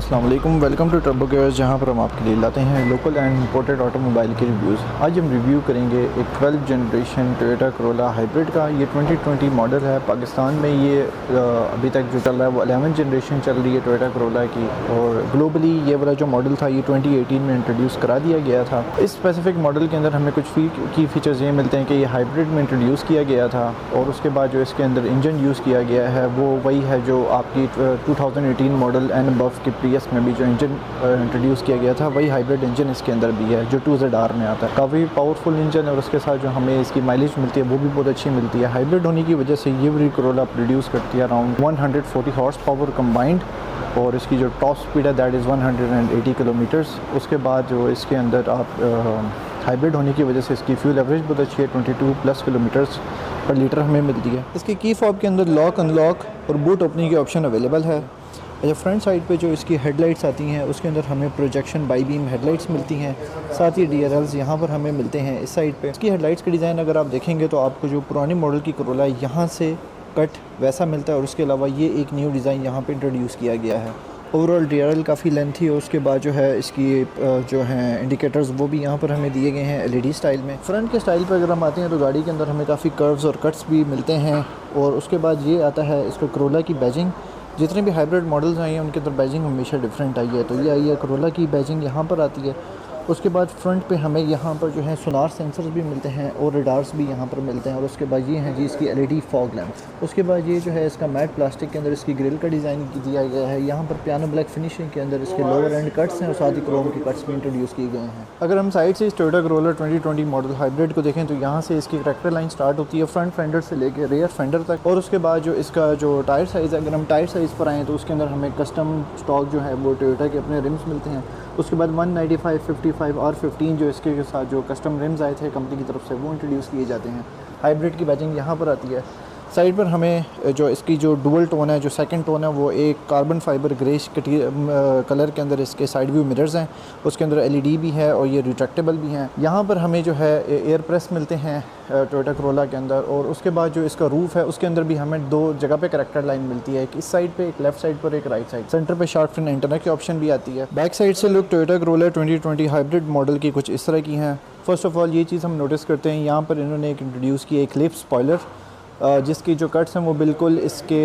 अस्सलाम वालेकुम, welcome to turbo gears, जहाँ पर हम आपके लिए लाते हैं लोकल एंड इंपोर्टेड ऑटोमोबाइल के रिव्यूज़। आज हम रिव्यू करेंगे एक 12 जनरेशन टोयोटा करोला हाइब्रिड का। ये 2020 मॉडल है। पाकिस्तान में ये अभी तक जो चल रहा है वो 11 जनरेशन चल रही है टोयोटा करोला की, और ग्लोबली ये वाला जो मॉडल था ये 2018 में इंट्रोड्यूस करा दिया गया था। इस स्पेसिफिक मॉडल के अंदर हमें कुछ की फ़ीचर्स ये मिलते हैं कि ये हाइब्रिड में इंट्रोड्यूस किया गया था, और उसके बाद जो इसके अंदर इंजन यूज़ किया गया है वो वही है जो आपकी 2018 मॉडल एंड अबव के प्रियस में भी जो इंजन इंट्रोड्यूस किया गया था वही हाइब्रिड इंजन इसके अंदर भी है जो 2ZR में आता है। काफ़ी पावरफुल इंजन है और उसके साथ जो हमें इसकी माइलेज मिलती है वो भी बहुत अच्छी मिलती है। हाइब्रिड होने की वजह से ये वाली करोला प्रोड्यूस करती है अराउंड 140 हॉर्स पावर कम्बाइंड, और इसकी जो टॉप स्पीड है दैट इज़ 180 किलोमीटर्स। उसके बाद जो इसके अंदर आप हाइब्रिड होने की वजह से इसकी फ्यूल एवरेज बहुत अच्छी है, 22+ किलोमीटर्स पर लीटर हमें मिलती है। इसकी की फॉब के अंदर लॉक अनलॉक और बूट ओपनिंग की ऑप्शन अवेलेबल है। अच्छा, फ्रंट साइड पे जो इसकी हेडलाइट्स आती हैं उसके अंदर हमें प्रोजेक्शन बाई बीम हेडलाइट्स मिलती हैं, साथ ही DRLs यहाँ पर हमें मिलते हैं इस साइड पे। इसकी हेडलाइट्स का डिज़ाइन अगर आप देखेंगे तो आपको जो पुरानी मॉडल की करोला है यहाँ से कट वैसा मिलता है, और उसके अलावा ये एक न्यू डिज़ाइन यहाँ पे इंट्रोड्यूस किया गया है। ओवरऑल DRL काफ़ी लेंथी है। उसके बाद जो है इसकी जो हैं इंडिकेटर्स वो भी यहाँ पर हमें दिए गए हैं LED स्टाइल में। फ्रंट के स्टाइल पर अगर हम आते हैं तो गाड़ी के अंदर हमें काफ़ी कर्व्स और कट्स भी मिलते हैं, और उसके बाद ये आता है इसका करोला की बैजिंग। जितने भी हाइब्रिड मॉडल्स आई हैं उनके अंदर बैजिंग हमेशा डिफरेंट आई है, तो ये आई है करोला की बैजिंग यहाँ पर आती है। उसके बाद फ्रंट पे हमें यहाँ पर जो है सोनार सेंसर्स भी मिलते हैं और रडार्स भी यहाँ पर मिलते हैं, और उसके बाद ये हैं जी इसकी LED फॉग लैंप। उसके बाद ये जो है इसका मैट प्लास्टिक के अंदर इसकी ग्रिल का डिज़ाइन दिया गया है। यहाँ पर पियानो ब्लैक फिनिशिंग के अंदर इसके लोअर एंड कट्स हैं और साथ ही क्रोम के कट्स भी इंट्रोड्यूस किए गए हैं। अगर हम साइड से इस टोयोटा करोला 2020 मॉडल हाइब्रिड को देखें तो यहाँ से इसकी करैक्टर लाइन स्टार्ट होती है फ्रंट फेंडर से लेकर रेयर फेंडर तक, और उसके बाद जो इसका जो टायर साइज़ है, अगर हम टायर साइज़ पर आएँ तो उसके अंदर हमें कस्टम स्टॉक जो है वो टोयोटा के अपने रिम्स मिलते हैं। उसके बाद 195, 55 और 15 जो इसके साथ जो कस्टम रिम्स आए थे कंपनी की तरफ से वो इंट्रोड्यूस किए जाते हैं। हाइब्रिड की बैजिंग यहाँ पर आती है। साइड पर हमें जो इसकी जो डुअल टोन है, जो सेकंड टोन है, वो एक कार्बन फाइबर ग्रेश कलर के अंदर इसके साइड व्यू मिरर्स हैं। उसके अंदर LED भी है और ये रिट्रैक्टेबल भी हैं। यहाँ पर हमें जो है एयर प्रेस मिलते हैं टोयोटा करोला के अंदर, और उसके बाद जो इसका रूफ़ है उसके अंदर भी हमें दो जगह पे करैक्टर लाइन मिलती है, एक इस साइड पे, एक लेफ्ट साइड पर, एक राइट साइड। सेंटर पे शार्प फिन एंटेना की ऑप्शन भी आती है। बैक साइड से look Toyota Corolla 2020 hybrid model की कुछ इस तरह की हैं। फर्स्ट ऑफ ऑल ये चीज़ हम नोटिस करते हैं, यहाँ पर इन्होंने एक इंट्रोड्यूस की एक क्लिप स्पॉयलर, जिसकी जो कट्स हैं वो बिल्कुल इसके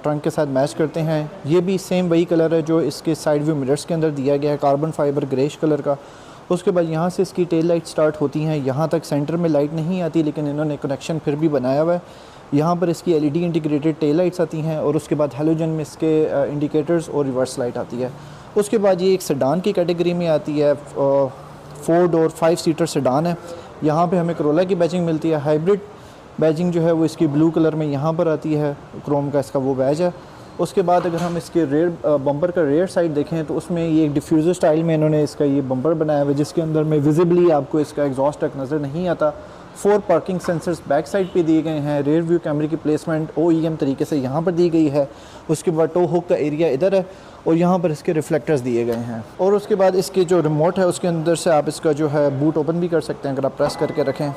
ट्रंक के साथ मैच करते हैं। ये भी सेम वही कलर है जो इसके साइड व्यू मिरर्स के अंदर दिया गया है, कार्बन फाइबर ग्रेश कलर का। उसके बाद यहाँ से इसकी टेल लाइट स्टार्ट होती हैं, यहाँ तक सेंटर में लाइट नहीं आती लेकिन इन्होंने कनेक्शन फिर भी बनाया हुआ है। यहाँ पर इसकी LED इंटीग्रेटेड टेल लाइट्स आती हैं, और उसके बाद हेलोजन में इसके इंडिकेटर्स और रिवर्स लाइट आती है। उसके बाद ये एक सेडान की कैटेगरी में आती है, 4 डोर 5 सीटर सेडान है। यहाँ पे हमें करोला की बैजिंग मिलती है। हाइब्रिड बैजिंग जो है वो इसकी ब्लू कलर में यहाँ पर आती है, क्रोम का इसका वो बैज है। उसके बाद अगर हम इसके रेयर बम्पर का रेयर साइड देखें तो उसमें ये एक डिफ्यूज़र स्टाइल में इन्होंने इसका ये बम्पर बनाया हुआ है, जिसके अंदर में विजिबली आपको इसका एग्जॉस्ट तक नज़र नहीं आता। 4 पार्किंग सेंसर्स बैक साइड पे दिए गए हैं। रेयर व्यू कैमरे की प्लेसमेंट OEM तरीके से यहाँ पर दी गई है। उसके बाद टो हुक का एरिया इधर है, और यहाँ पर इसके रिफ्लेक्टर्स दिए गए हैं। और उसके बाद इसकी जो रिमोट है उसके अंदर से आप इसका जो है बूट ओपन भी कर सकते हैं। अगर आप प्रेस करके रखें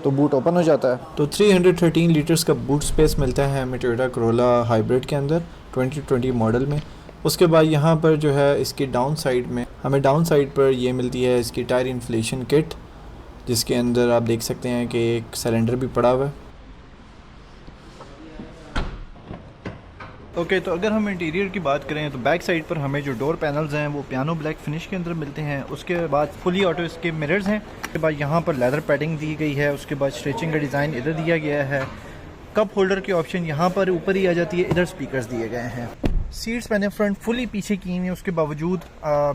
तो बूट ओपन हो जाता है। तो 313 लीटर्स का बूट स्पेस मिलता है हमें टोयोटा करोला हाइब्रिड के अंदर 2020 मॉडल में। उसके बाद यहाँ पर जो है इसकी डाउन साइड में हमें डाउन साइड पर ये मिलती है इसकी टायर इन्फ्लेशन किट, जिसके अंदर आप देख सकते हैं कि एक सिलेंडर भी पड़ा हुआ है। ओके, तो अगर हम इंटीरियर की बात करें तो बैक साइड पर हमें जो डोर पैनल्स हैं वो पियानो ब्लैक फिनिश के अंदर मिलते हैं। उसके बाद फुली ऑटो इसके मिरर्स हैं। उसके बाद यहाँ पर लेदर पैडिंग दी गई है। उसके बाद स्ट्रेचिंग का डिज़ाइन इधर दिया गया है। कप होल्डर की ऑप्शन यहाँ पर ऊपर ही आ जाती है, इधर स्पीकर्स दिए गए हैं। सीट्स मैंने फ्रंट फुली पीछे की हुई हैं, उसके बावजूद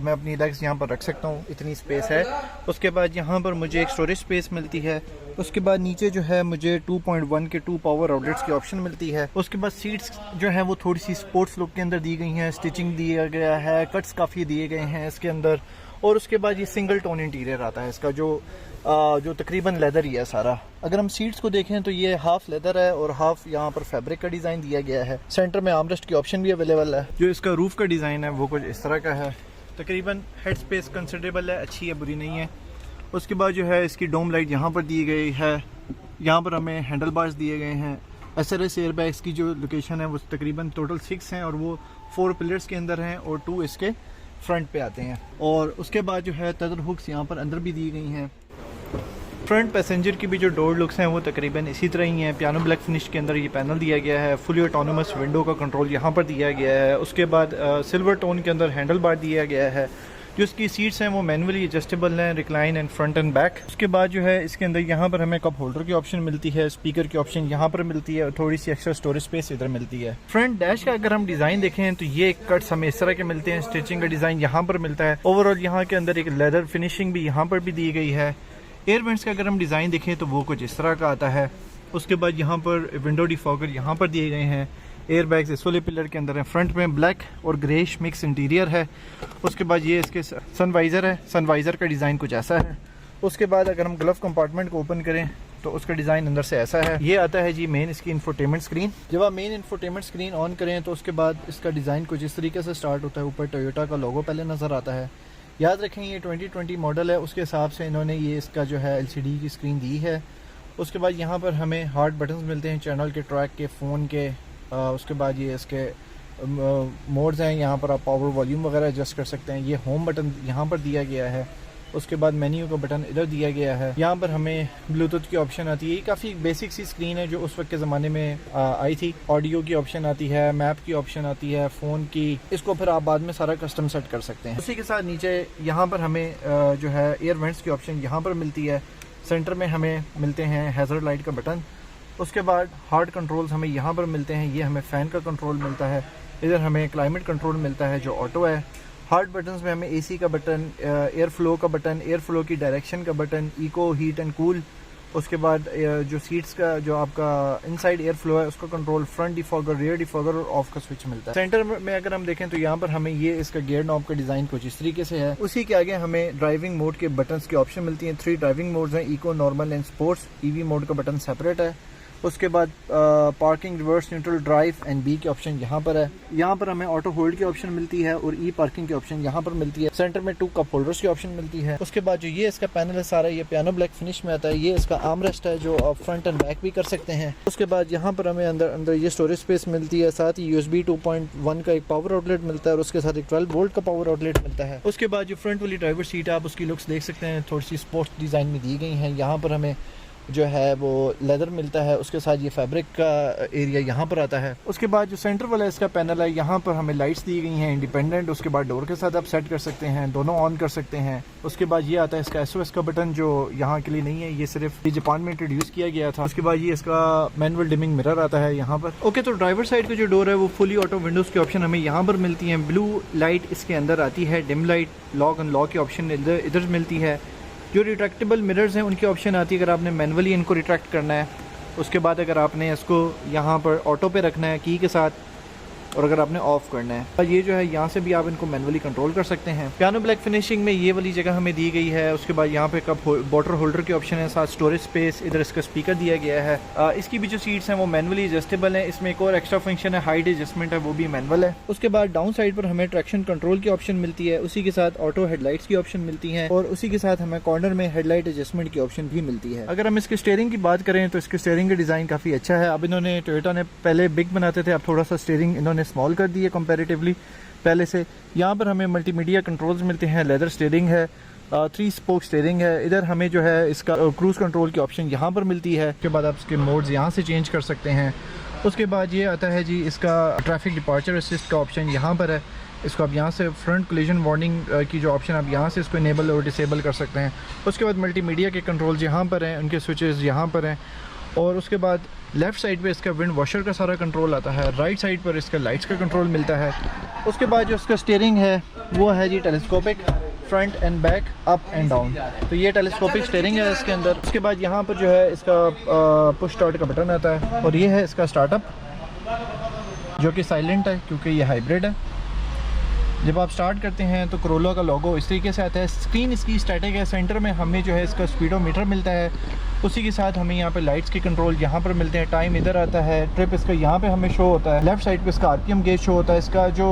मैं अपनी लेग्स यहाँ पर रख सकता हूँ, इतनी स्पेस है। उसके बाद यहाँ पर मुझे एक स्टोरेज स्पेस मिलती है। उसके बाद नीचे जो है मुझे 2.1 के 2 पावर आउटलेट्स की ऑप्शन मिलती है। उसके बाद सीट्स जो है वो थोड़ी सी स्पोर्ट्स लुक के अंदर दी गई हैं, स्टिचिंग दिया गया है, कट्स काफ़ी दिए गए हैं इसके अंदर। और उसके बाद ये सिंगल टोन इंटीरियर आता है इसका, जो तकरीबन लेदर ही है सारा। अगर हम सीट्स को देखें तो ये हाफ लेदर है और हाफ यहाँ पर फैब्रिक का डिज़ाइन दिया गया है। सेंटर में आर्मरेस्ट की ऑप्शन भी अवेलेबल है। जो इसका रूफ का डिज़ाइन है वो कुछ इस तरह का है। तकरीबन हेड स्पेस कंसिडरेबल है, अच्छी है, बुरी नहीं है। उसके बाद जो है इसकी डोम लाइट यहाँ पर दी गई है। यहाँ पर हमें हैंडल बार्स दिए गए हैं। SRS एयरबैग्स की जो लोकेशन है वो तकरीबन टोटल 6 हैं और वो 4 पिलर्स के अंदर हैं और 2 इसके फ्रंट पे आते हैं। और उसके बाद जो है तेज़र हुक्स यहाँ पर अंदर भी दी गई हैं। फ्रंट पैसेंजर की भी जो डोर लुक्स हैं वो तकरीबन इसी तरह ही हैं। पियानो ब्लैक फिनिश के अंदर ये पैनल दिया गया है। फुली ऑटोनोमस विंडो का कंट्रोल यहाँ पर दिया गया है। उसके बाद सिल्वर टोन के अंदर हैंडल बार दिया गया है। जो इसकी सीट्स हैं वो मैनुअली एडजस्टेबल हैं, recline and front and back. उसके बाद जो है इसके अंदर यहाँ पर हमें कप होल्डर की ऑप्शन मिलती है, स्पीकर की ऑप्शन यहाँ पर मिलती है और थोड़ी सी एक्स्ट्रा स्टोरेज स्पेस इधर मिलती है। फ्रंट डैश का अगर हम डिज़ाइन देखें तो ये कट्स हमें इस तरह के मिलते हैं। स्टिचिंग का डिज़ाइन यहाँ पर मिलता है। ओवरऑल यहाँ के अंदर एक लेदर फिनिशिंग भी यहाँ पर भी दी गई है। एयर वेंट्स का अगर हम डिज़ाइन देखें तो वो कुछ इस तरह का आता है। उसके बाद यहाँ पर विंडो डिफॉगर यहाँ पर दिए गए हैं। एयर बैग्स इस वाले पिलर के अंदर है। फ्रंट में ब्लैक और ग्रेश मिक्स इंटीरियर है। उसके बाद ये इसके सनवाइज़र है। सनवाइज़र का डिज़ाइन कुछ ऐसा है। उसके बाद अगर हम ग्लव कंपार्टमेंट को ओपन करें तो उसका डिज़ाइन अंदर से ऐसा है। ये आता है जी मेन इसकी इंफोटेनमेंट स्क्रीन। जब आप मेन इंफोटेनमेंट स्क्रीन ऑन करें तो उसके बाद इसका डिज़ाइन कुछ इस तरीके से स्टार्ट होता है। ऊपर टोयोटा का लोगो पहले नज़र आता है। याद रखें ये 2020 मॉडल है, उसके हिसाब से इन्होंने ये इसका जो है LCD की स्क्रीन दी है। उसके बाद यहाँ पर हमें हार्ड बटन्स मिलते हैं, चैनल के, ट्रैक के, फ़ोन के। उसके बाद ये इसके मोड्स हैं। यहाँ पर आप पावर वॉल्यूम वगैरह एडजस्ट कर सकते हैं। ये होम बटन यहाँ पर दिया गया है। उसके बाद मेन्यू का बटन इधर दिया गया है। यहाँ पर हमें ब्लूटूथ की ऑप्शन आती है। ये काफ़ी बेसिक सी स्क्रीन है जो उस वक्त के ज़माने में आई थी। ऑडियो की ऑप्शन आती है, मैप की ऑप्शन आती है, फ़ोन की। इसको फिर आप बाद में सारा कस्टम सेट कर सकते हैं। उसी के साथ नीचे यहाँ पर हमें जो है एयर वेंट्स की ऑप्शन यहाँ पर मिलती है। सेंटर में हमें मिलते हैं हैज़र्ड लाइट का बटन। उसके बाद हार्ड कंट्रोल्स हमें यहाँ पर मिलते हैं। ये हमें फ़ैन का कंट्रोल मिलता है। इधर हमें क्लाइमेट कंट्रोल मिलता है जो ऑटो है। हार्ड बटन्स में हमें AC का बटन, एयर फ्लो का बटन, एयर फ्लो की डायरेक्शन का button, eco, heat and cool. उसके बाद जो सीट्स का जो आपका इनसाइड एयर फ्लो है उसका control, front defogger, rear defogger और ऑफ का स्विच मिलता है। सेंटर में अगर हम देखें तो यहाँ पर हमें ये इसका गियर नॉब का डिज़ाइन कुछ इस तरीके से है। उसी के आगे हमें ड्राइविंग मोड के बटन्स की ऑप्शन मिलती हैं। 3 ड्राइविंग मोड्स हैं, eco, normal and sports. EV mode का बटन सेपरेट है। उसके बाद parking, reverse, neutral, drive and B की ऑप्शन यहाँ पर है। यहाँ पर हमें ऑटो होल्ड की ऑप्शन मिलती है और ई पार्किंग की ऑप्शन यहाँ पर मिलती है। सेंटर में 2 कप होल्डर्स की ऑप्शन मिलती है। उसके बाद जो ये इसका पैनल है सारा ये पियानो ब्लैक फिनिश में आता है। ये इसका आर्मरेस्ट है जो आप फ्रंट एंड बैक भी कर सकते हैं। उसके बाद यहाँ पर हमें अंदर ये स्टोरेज स्पेस मिलती है। साथ ही USB 2.1 का एक पावर आउटलेट मिलता है और उसके साथ एक 12 वोल्ट का पावर आउटलेट मिलता है। उसके बाद जो फ्रंट वाली ड्राइवर सीट है आप उसकी लुक्स देख सकते हैं, थोड़ी सी स्पोर्ट्स डिज़ाइन में दी गई हैं। यहाँ पर हमें जो है वो लेदर मिलता है। उसके साथ ये फैब्रिक का एरिया यहाँ पर आता है। उसके बाद जो सेंटर वाला इसका पैनल है यहाँ पर हमें लाइट्स दी गई हैं इंडिपेंडेंट। उसके बाद डोर के साथ आप सेट कर सकते हैं, दोनों ऑन कर सकते हैं। उसके बाद ये आता है इसका SOS का बटन जो यहाँ के लिए नहीं है, ये सिर्फ जापान में इंट्रोड्यूस किया गया था। उसके बाद ये इसका मैनुअल डिमिंग मिरर आता है यहाँ पर। ओके, तो ड्राइवर साइड का जो डोर है वो फुली ऑटो विंडोज़ की ऑप्शन हमें यहाँ पर मिलती है। ब्लू लाइट इसके अंदर आती है, डिम लाइट, लॉक अनलॉक की ऑप्शन इधर मिलती है। जो रिट्रैक्टेबल मिरर्स हैं उनकी ऑप्शन आती है अगर आपने मैनुअली इनको रिट्रैक्ट करना है। उसके बाद अगर आपने इसको यहाँ पर ऑटो पे रखना है की के साथ, और अगर आपने ऑफ करना है तो ये जो है यहाँ से भी आप इनको मैनुअली कंट्रोल कर सकते हैं। पियानो ब्लैक फिनिशिंग में ये वाली जगह हमें दी गई है। उसके बाद यहाँ पे कप वाटर होल्डर की ऑप्शन है, साथ स्टोरेज स्पेस, इधर इसका स्पीकर दिया गया है। इसकी भी जो सीट्स हैं वो मैनुअली एडजस्टेबल हैं। इसमें एक और एक्स्ट्रा फंक्शन है, हाइट एडजस्टमेंट है, वो भी मैनुअल है। उसके बाद डाउन साइड पर हमें ट्रैक्शन कंट्रोल की ऑप्शन मिलती है। उसी के साथ ऑटो हेडलाइट्स की ऑप्शन मिलती है और उसी के साथ हमें कॉर्नर में हेडलाइट एडजस्टमेंट की ऑप्शन भी मिलती है। अगर हम इसके स्टीयरिंग की बात करें तो इसके स्टीयरिंग का डिज़ाइन काफ़ी अच्छा है। अब इन्होंने टोयोटा ने पहले बिग बनाते थे, अब थोड़ा सा स्टीयरिंग इन्होंने स्मॉल कर दी है कंपैरेटिवली पहले से। यहाँ पर हमें मल्टीमीडिया कंट्रोल्स मिलते हैं, लेदर स्टीयरिंग है, 3 स्पोक स्टीयरिंग है। इधर हमें जो है इसका क्रूज कंट्रोल की ऑप्शन यहाँ पर मिलती है। उसके बाद आप इसके मोड्स यहाँ से चेंज कर सकते हैं। उसके बाद ये आता है जी इसका ट्रैफिक डिपार्चर असिस्ट का ऑप्शन यहाँ पर है। इसको आप यहाँ से फ्रंट कोलिजन वार्निंग की जो ऑप्शन आप यहाँ से इसको इनेबल और डिसेबल कर सकते हैं। उसके बाद मल्टीमीडिया के कंट्रोल्स यहाँ पर हैं, उनके स्विचेस यहाँ पर हैं। और उसके बाद लेफ़्ट साइड पे इसका विंड वॉशर का सारा कंट्रोल आता है। राइट साइड पर इसका लाइट्स का कंट्रोल मिलता है। उसके बाद जो इसका स्टीयरिंग है वो है जी telescopic, front and back, up and down. तो ये टेलीस्कोपिक स्टीयरिंग है इसके अंदर। उसके बाद यहाँ पर जो है इसका पुश स्टार्ट का बटन आता है और ये है इसका स्टार्टअप जो कि साइलेंट है क्योंकि ये हाइब्रिड है। जब आप स्टार्ट करते हैं तो कोरोला का लोगो इस तरीके से आता है। स्क्रीन इसकी स्टैटिक है। सेंटर में हमें जो है इसका स्पीडोमीटर मिलता है। उसी के साथ हमें यहाँ पे लाइट्स के कंट्रोल यहाँ पर मिलते हैं। टाइम इधर आता है, ट्रिप इसका यहाँ पे हमें शो होता है। लेफ़्ट साइड पे इसका RPM गेज शो होता है। इसका जो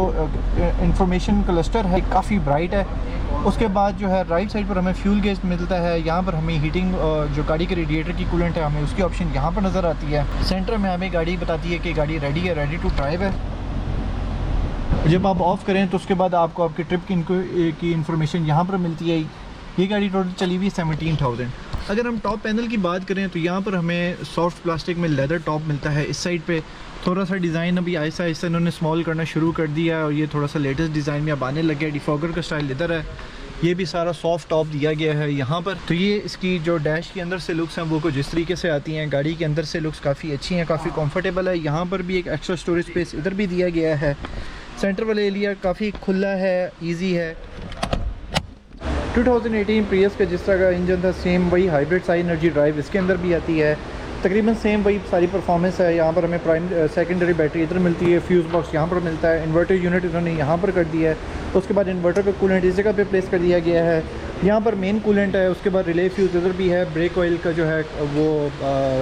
इंफॉर्मेशन क्लस्टर है काफ़ी ब्राइट है। उसके बाद जो है राइट साइड पर हमें फ्यूल गेज मिलता है। यहाँ पर हमें हीटिंग जो गाड़ी के रेडिएटर की कूलेंट है हमें उसकी ऑप्शन यहाँ पर नज़र आती है। सेंटर में हमें गाड़ी बताती है कि गाड़ी रेडी है, रेडी टू ड्राइव है। जब आप ऑफ़ करें तो उसके बाद आपको आपकी ट्रिप की इन्फॉर्मेशन यहाँ पर मिलती है। ये गाड़ी टोटल चली हुई 17,000। अगर हम टॉप पैनल की बात करें तो यहाँ पर हमें सॉफ्ट प्लास्टिक में लेदर टॉप मिलता है। इस साइड पे थोड़ा सा डिज़ाइन अभी आहिस्ता आहिस्ता इन्होंने स्मॉल करना शुरू कर दिया है और ये थोड़ा सा लेटेस्ट डिज़ाइन में अब आने लग गया। डिफॉगर का स्टाइल लेदर है। ये भी सारा सॉफ्ट टॉप दिया गया है यहाँ पर। तो ये इसकी जो डैश के अंदर से लुक्स हैं वो कुछ इस तरीके से आती हैं। गाड़ी के अंदर से लुक्स काफ़ी अच्छी हैं, काफ़ी कंफर्टेबल है। यहाँ पर भी एक एक्स्ट्रा स्टोरेज स्पेस इधर भी दिया गया है। सेंटर वाला एरिया काफ़ी खुला है, इजी है। 2018 प्रियस का जिस तरह का इंजन था सेम वही हाइब्रिड साई एनर्जी ड्राइव इसके अंदर भी आती है। तकरीबन सेम वही सारी परफॉर्मेंस है। यहाँ पर हमें सेकेंडरी बैटरी इधर मिलती है, फ्यूज़ बॉक्स यहाँ पर मिलता है, इन्वर्टर यूनिट इन्होंने यहाँ पर कर दिया है। उसके बाद इन्वर्टर का कूलेंट इस जगह पे प्लेस कर दिया गया है। यहाँ पर मेन कूलेंट है, उसके बाद रिले फ्यूज़ इधर भी है। ब्रेक ऑयल का जो है वो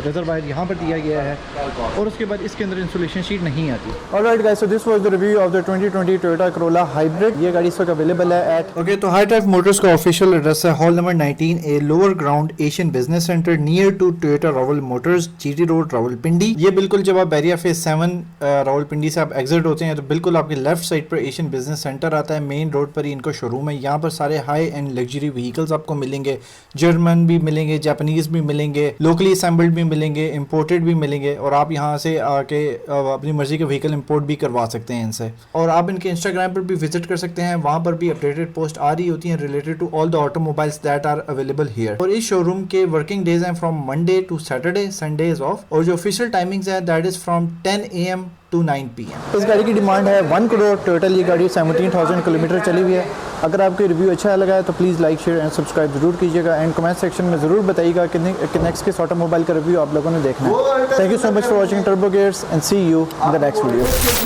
रिजर्वायर यहाँ पर दिया गया है और उसके बाद इसके अंदर इंसुलेशन शीट नहीं आती। Alright guys, so this was the review of the 2020 Toyota Corolla hybrid. ये गाड़ी इस वक्त अवेलेबल है एट ओके। तो हाई ड्राइव मोटर्स का ऑफिशियल एड्रेस है hall number 19 A lower ground Asian business centre near to Toyota Rawal Motors, GT road Rawalpindi. ये बिल्कुल जब आप बैरिया फेज 7 रावलपिंडी से आप एग्जिट होते हैं तो बिल्कुल आपके लेफ्ट साइड पर एशियन बिजनेस सेंटर आता है। मेन रोड पर ही इनको शोरूम है। यहाँ पर सारे हाई एंड लग्जरी व्हीकल्स आपको मिलेंगे। जर्मन भी मिलेंगे, जापानीज भी मिलेंगे, लोकली असेंबल्ड भी मिलेंगे, इंपोर्टेड भी मिलेंगे और आप यहाँ से आके अपनी मर्जी के व्हीकल इंपोर्ट भी करवा सकते हैं इनसे। और आप इनके इंस्टाग्राम पर भी विजिट कर सकते हैं, वहाँ पर भी अपडेटेड पोस्ट आ रही होती हैं related to all the automobiles that are available here. और इस शोरूम के वर्किंग डेज हैं from Monday to Saturday, Sunday is off. और जो ऑफिशियल टाइमिंग्स है that is from 10 AM to 9 PM। इस गाड़ी की डिमांड है 1 करोड़। टोटल ये गाड़ी 17,000 किलोमीटर चली हुई है। अगर आपको रिव्यू अच्छा लगा है तो please like, share and subscribe जरूर कीजिएगा एंड कमेंट सेक्शन में ज़रूर बताइएगा कि नेक्स्ट किस ऑटोमोबाइल का रिव्यू आप लोगों ने देखना है। Thank you so much for watching Turbo Gears and see you in the next video.